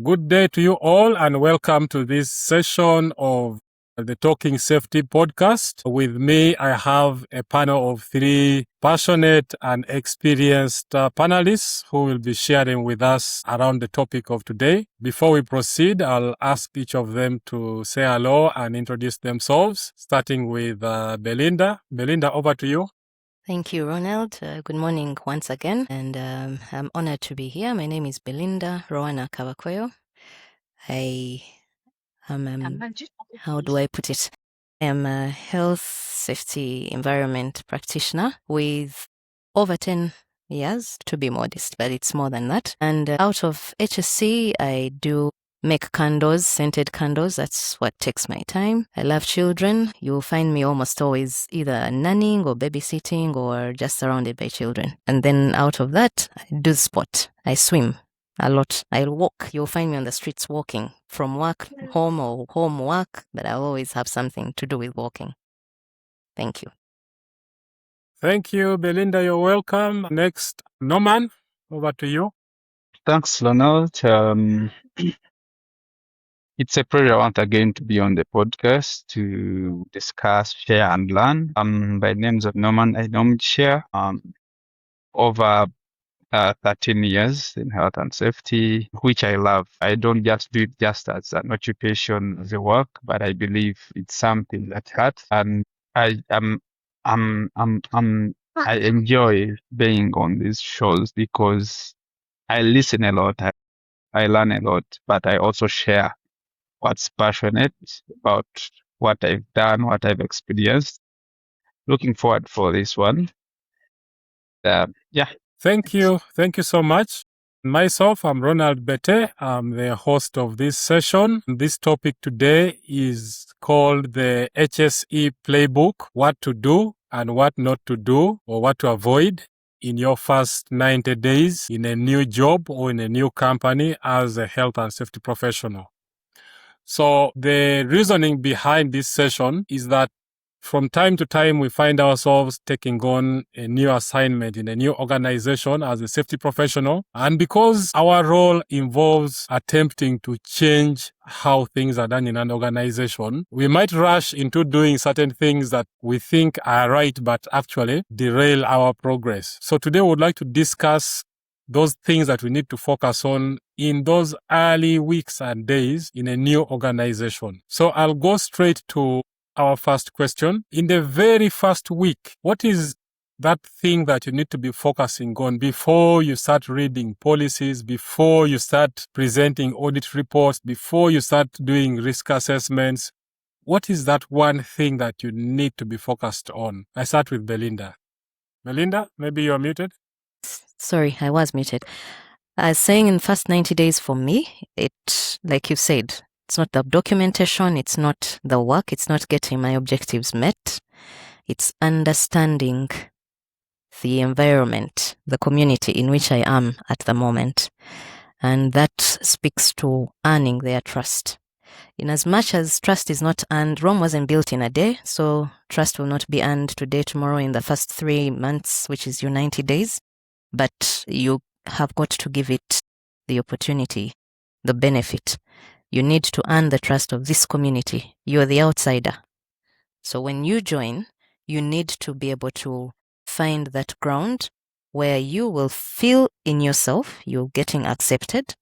Good day to you all and welcome to this session of the Talking Safety podcast. With me, I have a panel of three passionate and experienced panelists who will be sharing with us around the topic of today. Before we proceed, I'll ask each of them to say hello and introduce themselves, starting with Belinda. Belinda, over to you. Thank you, Ronald. Good morning once again, and I'm honored to be here. My name is Belinda Rowana Kawakoyo. I am, how do I put it? I am a health safety environment practitioner with over 10 years, to be modest, but it's more than that. And out of HSC, I do make candles, scented candles. That's what takes my time. I love children. You'll find me almost always either nannying or babysitting or just surrounded by children. And then out of that, I do sport. I swim a lot. I'll walk. You'll find me on the streets walking from work, home or home work, but I'll always have something to do with walking. Thank you. Thank you, Belinda. You're welcome. Next, Norman, over to you. Thanks, Ronald. It's a pleasure once again to be on the podcast to discuss, share, and learn. By names of Norman, I normally share over 13 years in health and safety, which I love. I don't just do it just as an occupation, as a work, but I believe it's something that hurts, and I enjoy being on these shows because I listen a lot. I learn a lot, but I also share what's passionate about what I've done, what I've experienced. Looking forward for this one. Thank you. Thank you so much. Myself, I'm Ronald Bete. I'm the host of this session. This topic today is called the HSE Playbook, what to do and what not to do or what to avoid in your first 90 days in a new job or in a new company as a health and safety professional. So the reasoning behind this session is that from time to time, we find ourselves taking on a new assignment in a new organization as a safety professional. And because our role involves attempting to change how things are done in an organization, we might rush into doing certain things that we think are right, but actually derail our progress. So today we would like to discuss those things that we need to focus on in those early weeks and days in a new organization. So I'll go straight to our first question. In the very first week, what is that thing that you need to be focusing on before you start reading policies, before you start presenting audit reports, before you start doing risk assessments? What is that one thing that you need to be focused on? I start with Belinda. Belinda, maybe you're muted. Sorry, I was muted. As saying in the first 90 days for me, it, like you said, it's not the documentation, it's not the work, it's not getting my objectives met. It's understanding the environment, the community in which I am at the moment. And that speaks to earning their trust. In as much as trust is not earned, Rome wasn't built in a day, so trust will not be earned today, tomorrow, in the first 3 months, which is your 90 days. But you have got to give it the opportunity, the benefit. You need to earn the trust of this community. You're the outsider. So when you join, you need to be able to find that ground where you will feel in yourself you're getting accepted,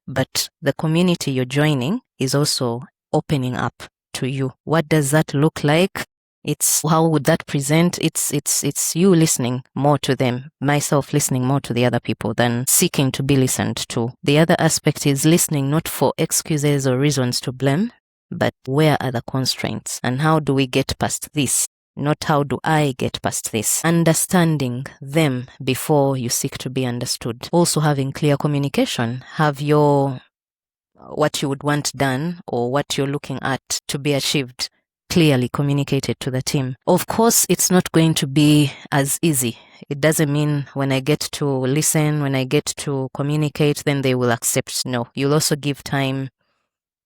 but the community you're joining is also opening up to you. What does that look like? It's how would that present? It's you listening more to them, myself listening more to the other people than seeking to be listened to. The other aspect is listening not for excuses or reasons to blame, but where are the constraints and how do we get past this? Not how do I get past this? Understanding them before you seek to be understood. Also having clear communication. Have your what you would want done or what you're looking at to be achieved clearly communicated to the team. Of course, it's not going to be as easy. It doesn't mean when I get to listen, when I get to communicate, then they will accept. No, you'll also give time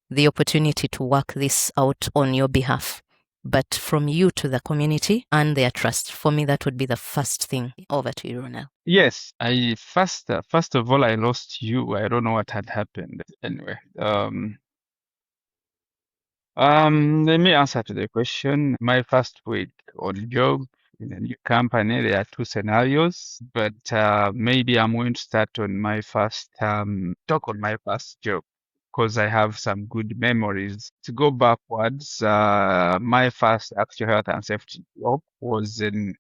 the opportunity to work this out on your behalf. but from you to the community and their trust. For me, that would be the first thing. Over to you, Ronald. Yes, I first of all, I lost you. I don't know what had happened. Anyway, let me answer to the question. My first week on job in a new company, there are two scenarios, but maybe I'm going to start on my first talk on my first job because I have some good memories. To go backwards, my first actual health and safety job was in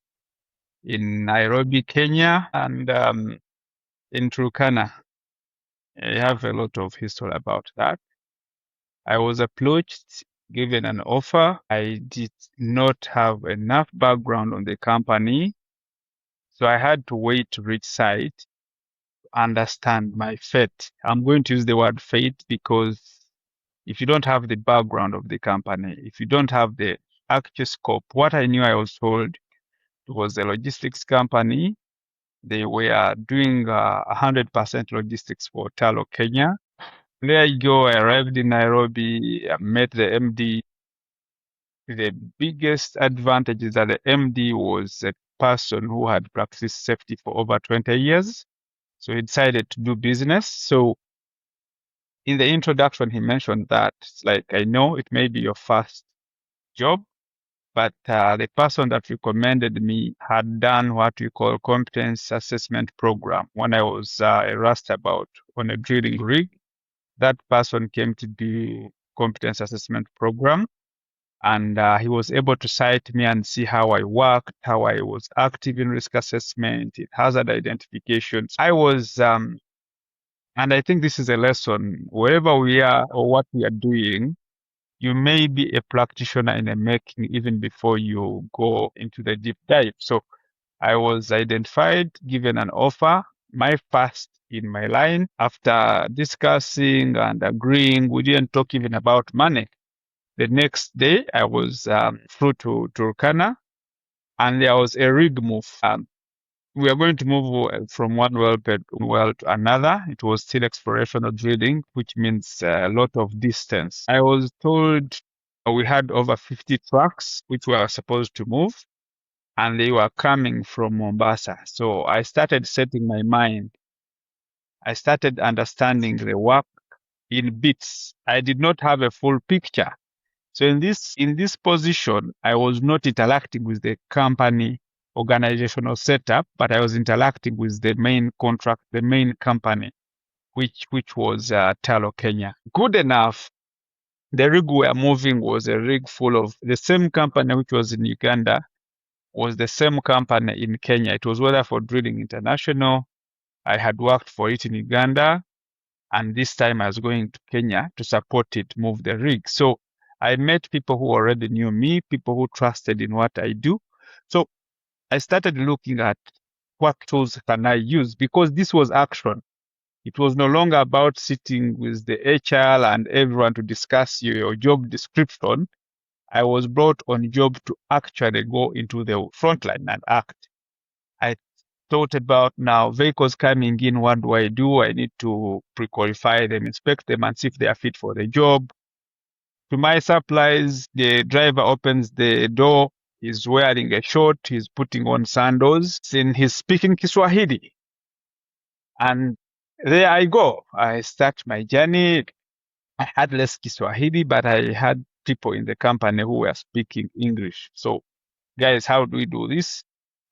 Nairobi, Kenya, and in Turkana. I have a lot of history about that. I was approached, given an offer. I did not have enough background on the company, so I had to wait to reach site, understand my fate. I'm going to use the word fate because if you don't have the background of the company, if you don't have the actual scope, what I knew I was told was a logistics company. They were doing 100% logistics for Talo, Kenya. There you go. I arrived in Nairobi, I met the MD. The biggest advantage is that the MD was a person who had practiced safety for over 20 years. So he decided to do business. So in the introduction, he mentioned that it's like, I know it may be your first job, but the person that recommended me had done what we call competence assessment program when I was asked about on a drilling rig. That person came to do competence assessment program, and he was able to cite me and see how I worked, how I was active in risk assessment, in hazard identification. I was, and I think this is a lesson wherever we are or what we are doing. You may be a practitioner in the making even before you go into the deep dive. So I was identified, given an offer, my first in my line. After discussing and agreeing, we didn't talk even about money. The next day, I was flew to Turkana, and there was a rig move. We are going to move from one well to another. It was still exploration or drilling, which means a lot of distance. I was told we had over 50 trucks which were supposed to move, and they were coming from Mombasa. So I started setting my mind. I started understanding the work in bits. I did not have a full picture. So in this position, I was not interacting with the company organizational setup, but I was interacting with the main contract, the main company, which was Talo, Kenya. Good enough. The rig we were moving was a rig full of the same company which was in Uganda, was the same company in Kenya. It was Weatherford Drilling International. I had worked for it in Uganda, and this time I was going to Kenya to support it, move the rig. So I met people who already knew me, people who trusted in what I do. So I started looking at what tools can I use, because this was action. It was no longer about sitting with the HR and everyone to discuss your job description. I was brought on job to actually go into the front line and act. I thought about now vehicles coming in, what do? I need to pre-qualify them, inspect them, and see if they are fit for the job. To my supplies, the driver opens the door, he's wearing a short, he's putting on sandals, and he's speaking Kiswahili. And there I go. I start my journey. I had less Kiswahili, but I had people in the company who were speaking English. So, guys, how do we do this?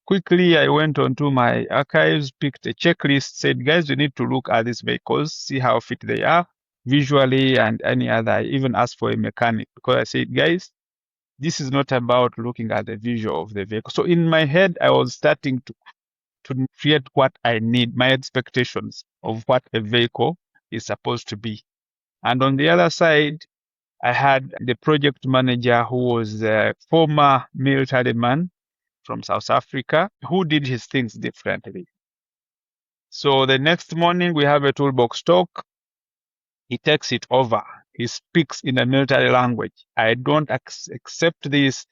Quickly, I went onto my archives, picked a checklist, said, guys, you need to look at these vehicles, see how fit they are visually and any other. I even asked for a mechanic because I said, guys, this is not about looking at the visual of the vehicle. So in my head, I was starting to create what I need, my expectations of what a vehicle is supposed to be. And on the other side, I had the project manager who was a former military man from South Africa who did his things differently. So the next morning we have a toolbox talk. He takes it over. He speaks in a military language. I don't accept this.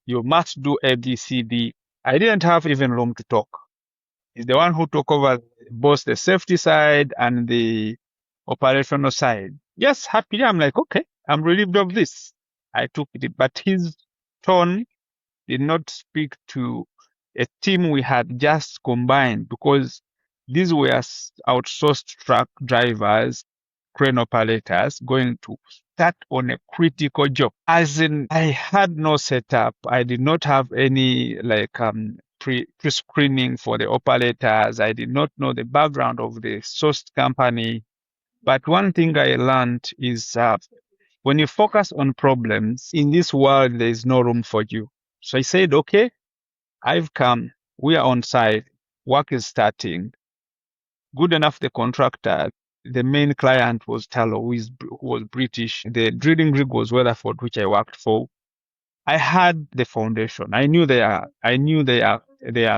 You must do A, B, C, D. I didn't have even room to talk. He's the one who took over both the safety side and the operational side. Yes, happily, I'm like, okay, I'm relieved of this. I took it, but tone did not speak to a team we had just combined, because these were outsourced truck drivers, crane operators going to start on a critical job. As in, I had no setup. I did not have any pre-screening for the operators. I did not know the background of the sourced company. But one thing I learned is when you focus on problems in this world, there is no room for you. So I said, okay, I've come. We are on site. Work is starting. Good enough, the contractor, the main client was Tallow, who was British. The drilling rig was Weatherford, which I worked for. I had the foundation. I knew their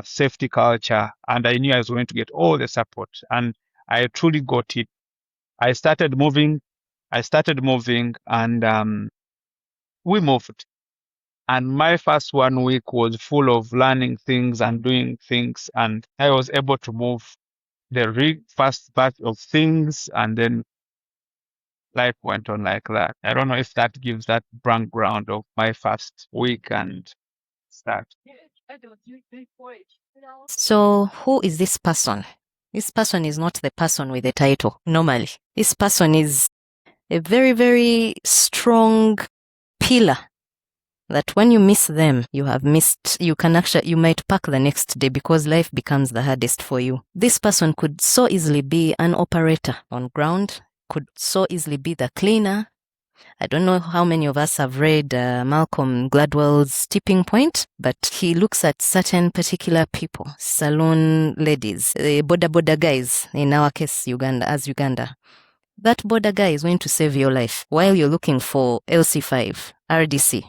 safety culture, and I knew I was going to get all the support. And I truly got it. I started moving, and we moved. And my first 1 week was full of learning things and doing things, and I was able to move the first batch of things, and then life went on like that. I don't know if that gives that background of my first week and start. So, who is this person? This person is not the person with the title, normally. This person is a very, very strong pillar that when you miss them, you might pack the next day because life becomes the hardest for you. This person could so easily be an operator on ground, could so easily be the cleaner. I don't know how many of us have read Malcolm Gladwell's Tipping Point, but he looks at certain particular people, saloon ladies, the border guys, in our case, Uganda. That border guy is going to save your life while you're looking for LC5, RDC.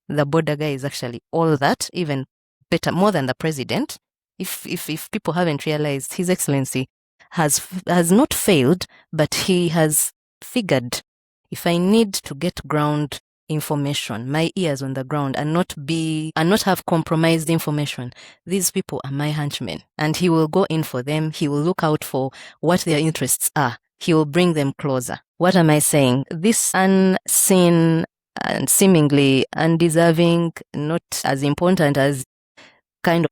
The border guy is actually all that, even better, more than the president. If people haven't realized, His Excellency has not failed, but he has figured, if I need to get ground information, my ears on the ground, and not have compromised information, these people are my henchmen, and he will go in for them. He will look out for what their interests are. He will bring them closer. What am I saying? This unseen and seemingly undeserving, not as important as kind of.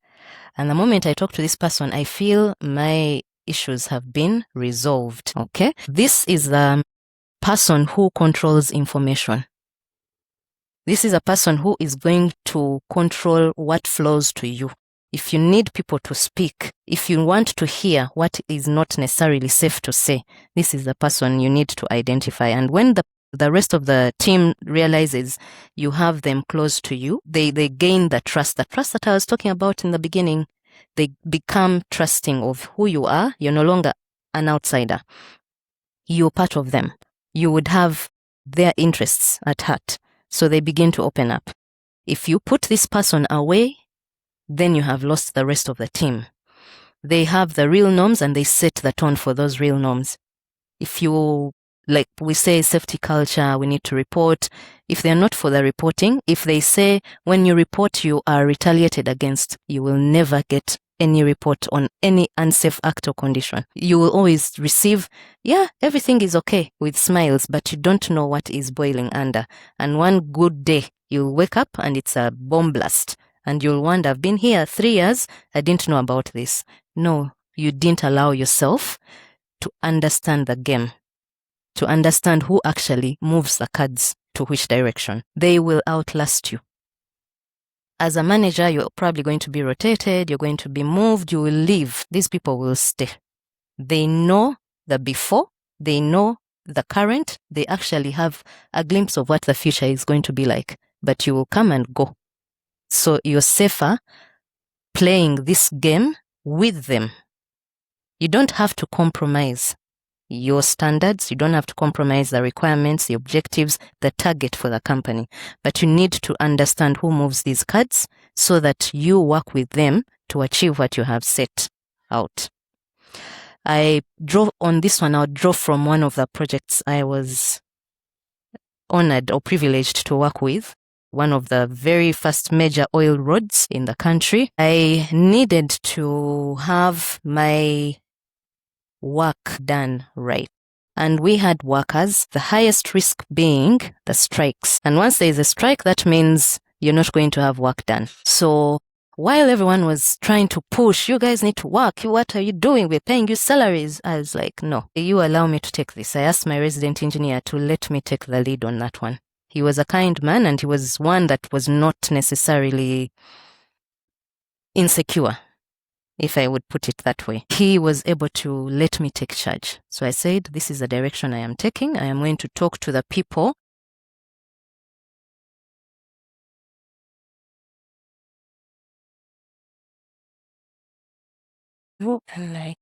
And the moment I talk to this person, I feel my issues have been resolved. Okay? This is the person who controls information. This is a person who is going to control what flows to you. If you need people to speak, if you want to hear what is not necessarily safe to say, this is the person you need to identify. And when the rest of the team realizes you have them close to you, they gain the trust that I was talking about in the beginning. They become trusting of who you are. You're no longer an outsider. You're part of them. You would have their interests at heart. So they begin to open up. If you put this person away, then you have lost the rest of the team. They have the real norms and they set the tone for those real norms. If you, like we say, safety culture, we need to report. If they're not for the reporting, if they say when you report you are retaliated against, you will never get any report on any unsafe act or condition. You will always receive, everything is okay, with smiles, but you don't know what is boiling under. And one good day, you'll wake up and it's a bomb blast. And you'll wonder, I've been here 3 years, I didn't know about this. No, you didn't allow yourself to understand the game, to understand who actually moves the cards to which direction. They will outlast you. As a manager, you're probably going to be rotated, you're going to be moved, you will leave. These people will stay. They know the before, they know the current, they actually have a glimpse of what the future is going to be like, but you will come and go. So you're safer playing this game with them. You don't have to compromise your standards. You don't have to compromise the requirements, the objectives, the target for the company. But you need to understand who moves these cards so that you work with them to achieve what you have set out. I draw on this one. I'll draw from one of the projects I was honored or privileged to work with. One of the very first major oil roads in the country. I needed to have my work done right. And we had workers, the highest risk being the strikes. And once there is a strike, that means you're not going to have work done. So while everyone was trying to push, you guys need to work. What are you doing? We're paying you salaries. I was like, no, you allow me to take this. I asked my resident engineer to let me take the lead on that one. He was a kind man, and he was one that was not necessarily insecure, if I would put it that way. He was able to let me take charge. So I said, this is the direction I am taking. I am going to talk to the people. And